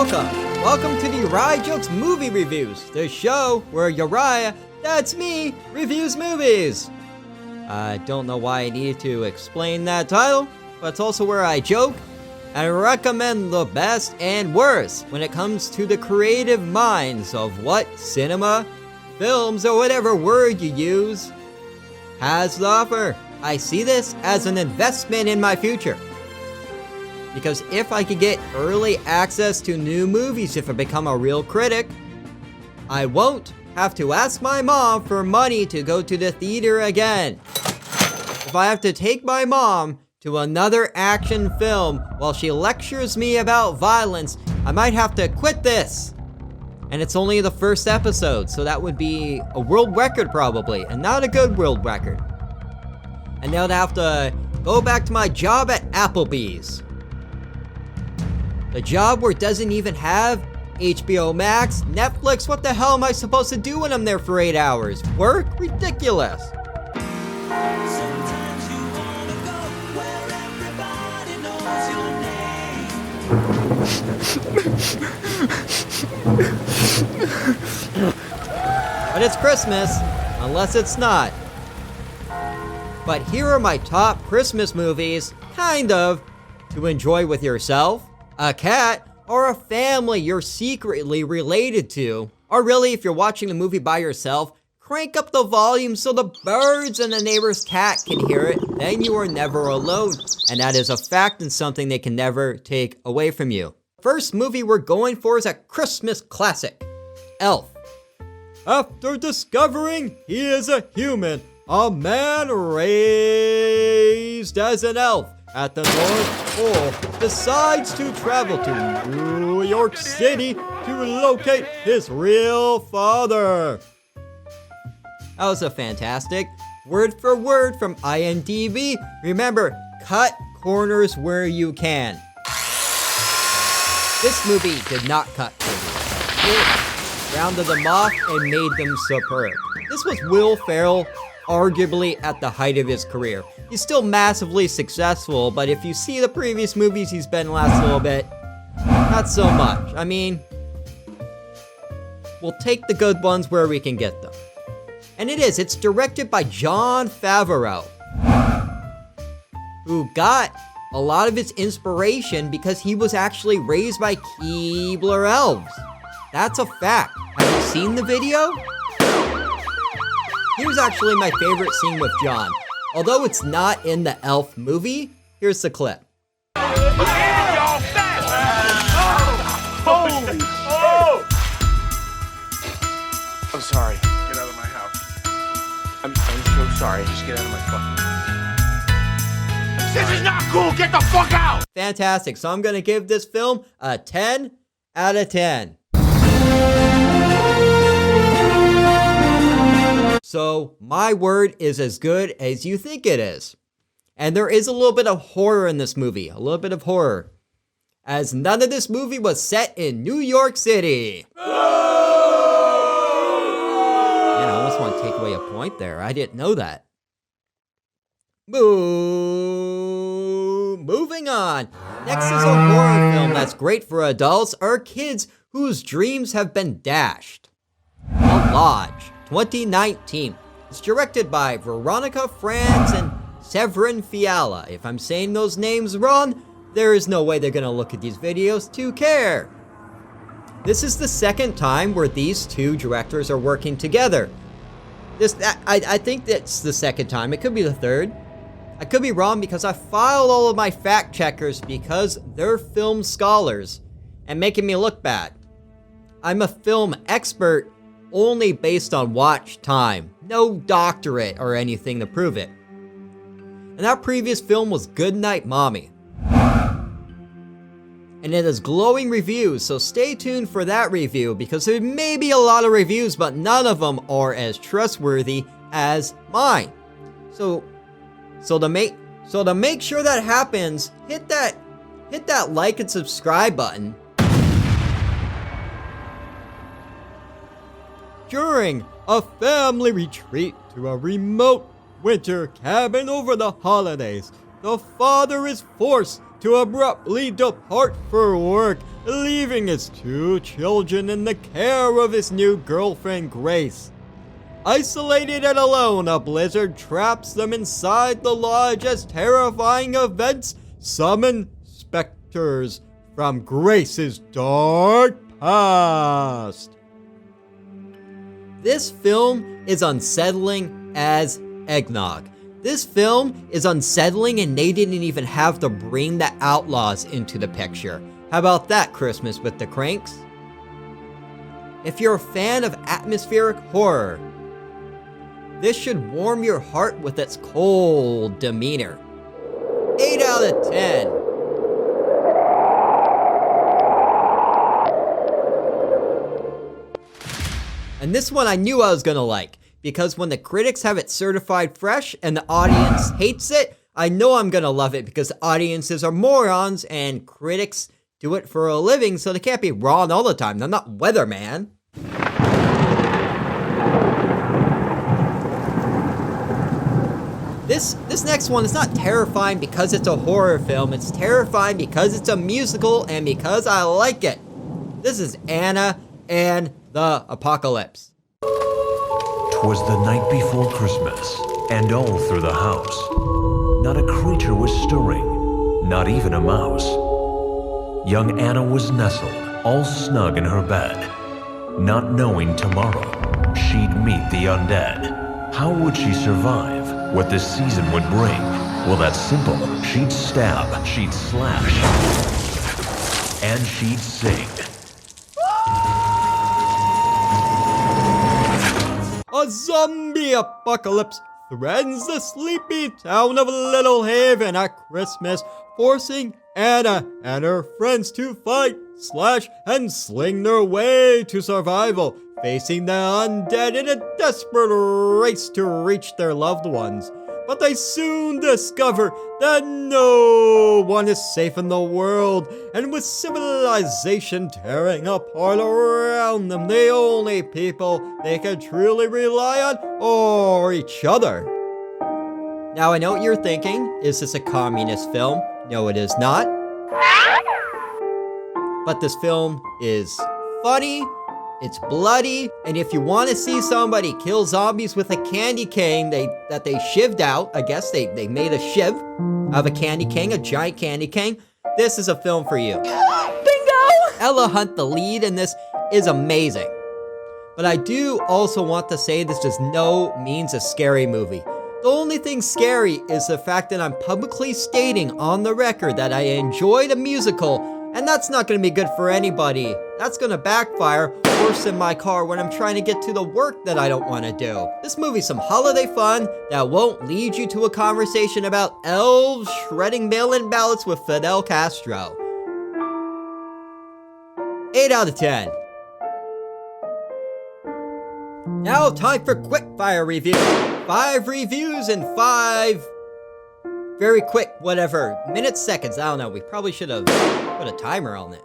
Welcome to the Uriah Jokes Movie Reviews, the show where Uriah, that's me, reviews movies. I don't know why I needed to explain that title, but it's also where I joke and recommend the best and worst when it comes to the creative minds of what cinema, films, or whatever word you use has to offer. I see this as an investment in my future. Because if I could get early access to new movies if I become a real critic, I won't have to ask my mom for money to go to the theater again. If I have to take my mom to another action film while she lectures me about violence, I might have to quit this. And it's only the first episode, so that would be a world record probably, and not a good world record. And then I'd have to go back to my job at Applebee's. The job where it doesn't even have HBO Max, Netflix. What the hell am I supposed to do when I'm there for 8 hours? Work? Ridiculous. Sometimes you wanna go where everybody knows your name. But it's Christmas, unless it's not. But here are my top Christmas movies, kind of, to enjoy with yourself, a cat, or a family you're secretly related to. Or really, if you're watching the movie by yourself, crank up the volume so the birds and the neighbor's cat can hear it. Then you are never alone. And that is a fact and something they can never take away from you. First movie we're going for is a Christmas classic, Elf. After discovering he is a human, a man raised as an elf at the North Pole decides to travel to New York City to locate his real father. That was a fantastic word for word from IMDb. Remember, cut corners where you can. This movie did not cut corners. It rounded them off and made them superb. This was Will Ferrell arguably at the height of his career. He's still massively successful, but if you see the previous movies he's been in last little bit, not so much. I mean, we'll take the good ones where we can get them. And it's directed by Jon Favreau, who got a lot of his inspiration because he was actually raised by Keebler elves. That's a fact. Have you seen the video? Here's actually my favorite scene with John. Although it's not in the Elf movie, here's the clip. Holy shit! I'm sorry. Get out of my house. I'm so sorry. Just get out of my fucking house. This is not cool! Get the fuck out! Fantastic. So I'm gonna give this film a 10 out of 10. So, my word is as good as you think it is. And there is a little bit of horror in this movie. A little bit of horror. As none of this movie was set in New York City. I almost want to take away a point there. I didn't know that. Moving on. Next is a horror film that's great for adults or kids whose dreams have been dashed. The Lodge. 2019. It's directed by Veronica Franz and Severin Fiala. If I'm saying those names wrong, there is no way they're gonna look at these videos to care. This is the second time where these two directors are working together. I think that's the second time. It could be the third. I could be wrong because I filed all of my fact checkers because they're film scholars and making me look bad. I'm a film expert only based on watch time. No doctorate or anything to prove it. And that previous film was Goodnight Mommy. And it has glowing reviews, so stay tuned for that review because there may be a lot of reviews, but none of them are as trustworthy as mine. So to make sure that happens, hit that like and subscribe button. During a family retreat to a remote winter cabin over the holidays, the father is forced to abruptly depart for work, leaving his 2 children in the care of his new girlfriend, Grace. Isolated and alone, a blizzard traps them inside the lodge as terrifying events summon specters from Grace's dark past. This film is unsettling as eggnog. This film is unsettling and they didn't even have to bring the outlaws into the picture. How about that, Christmas with the Cranks? If you're a fan of atmospheric horror, this should warm your heart with its cold demeanor. 8 out of 10. And this one I knew I was gonna like, because when the critics have it certified fresh and the audience hates it, I know I'm gonna love it because audiences are morons and critics do it for a living, so they can't be wrong all the time. They're not weatherman. This next one is not terrifying because it's a horror film. It's terrifying because it's a musical and because I like it. This is Anna and the Apocalypse. 'Twas the night before Christmas, and all through the house, not a creature was stirring, not even a mouse. Young Anna was nestled, all snug in her bed, not knowing tomorrow she'd meet the undead. How would she survive what this season would bring? Well, that's simple. She'd stab, she'd slash, and she'd sing. A zombie apocalypse threatens the sleepy town of Little Haven at Christmas, forcing Anna and her friends to fight, slash, and sling their way to survival, facing the undead in a desperate race to reach their loved ones. But they soon discover that no one is safe in the world, and with civilization tearing apart around them, the only people they can truly rely on are each other. Now I know what you're thinking, is this a communist film? No, it is not. But this film is funny, it's bloody, and if you want to see somebody kill zombies with a candy cane that they shivved out, I guess they made a shiv of a candy cane, a giant candy cane, this is a film for you. Bingo! Ella Hunt, the lead in this, is amazing. But I do also want to say this is no means a scary movie. The only thing scary is the fact that I'm publicly stating on the record that I enjoy the musical, and that's not going to be good for anybody. That's going to backfire worse than my car when I'm trying to get to the work that I don't want to do. This movie's some holiday fun that won't lead you to a conversation about elves shredding mail-in ballots with Fidel Castro. 8 out of 10. Now time for Quickfire Reviews. 5 reviews in 5 very quick, whatever, minutes, seconds, I don't know. We probably should have put a timer on it.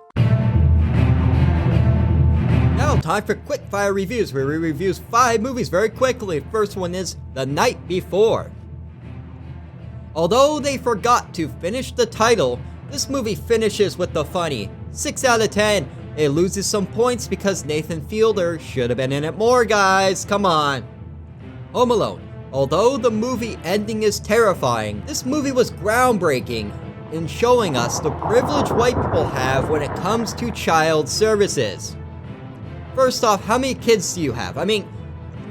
Now time for Quickfire Reviews, where we review 5 movies very quickly. First one is The Night Before. Although they forgot to finish the title, this movie finishes with the funny. 6 out of 10. It loses some points because Nathan Fielder should have been in it more, guys. Come on. Home Alone. Although the movie ending is terrifying, this movie was groundbreaking in showing us the privilege white people have when it comes to child services. First off, how many kids do you have? I mean,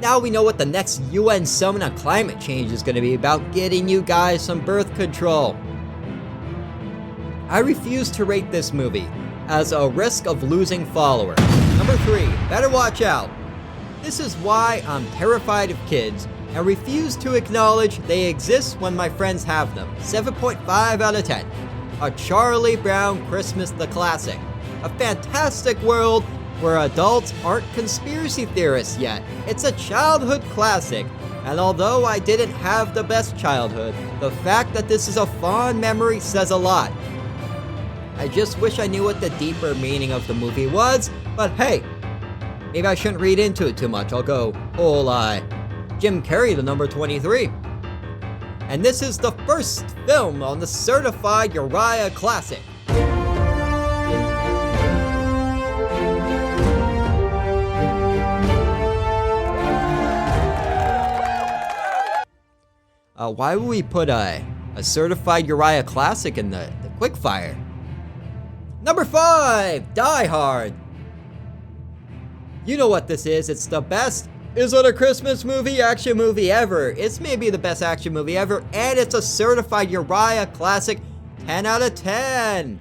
now we know what the next UN summit on climate change is going to be about, getting you guys some birth control. I refuse to rate this movie as a risk of losing followers. Number 3, better watch out. This is why I'm terrified of kids and refuse to acknowledge they exist when my friends have them. 7.5 out of 10. A Charlie Brown Christmas the Classic. A fantastic world where adults aren't conspiracy theorists yet. It's a childhood classic, and although I didn't have the best childhood, the fact that this is a fond memory says a lot. I just wish I knew what the deeper meaning of the movie was, but hey, maybe I shouldn't read into it too much. I'll go whole Jim Carrey, the number 23. and this is the first film on the certified Uriah Classic. Why would we put a certified Uriah Classic in the Quickfire? Number 5, Die Hard. You know what this is. It's the best Is it a Christmas movie, action movie ever? It's maybe the best action movie ever, and it's a certified Uriah Classic 10 out of 10.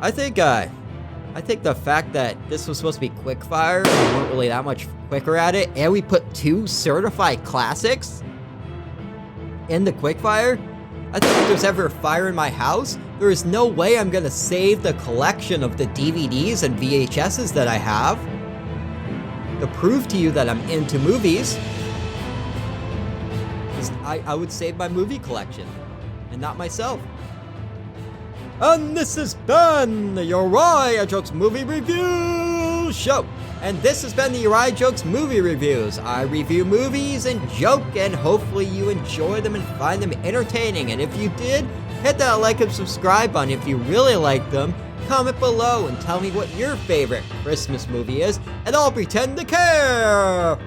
I think the fact that this was supposed to be Quickfire, we weren't really that much quicker at it, and we put 2 certified classics in the Quickfire. I think if there's ever a fire in my house, there is no way I'm gonna save the collection of the DVDs and VHSs that I have to prove to you that I'm into movies. 'Cause I would save my movie collection and not myself. And this has been the Uriah Jokes Movie Review Show. And this has been the Uriah Jokes Movie Reviews. I review movies and joke, and hopefully you enjoy them and find them entertaining. And if you did, hit that like and subscribe button. If you really like them, comment below and tell me what your favorite Christmas movie is, and I'll pretend to care.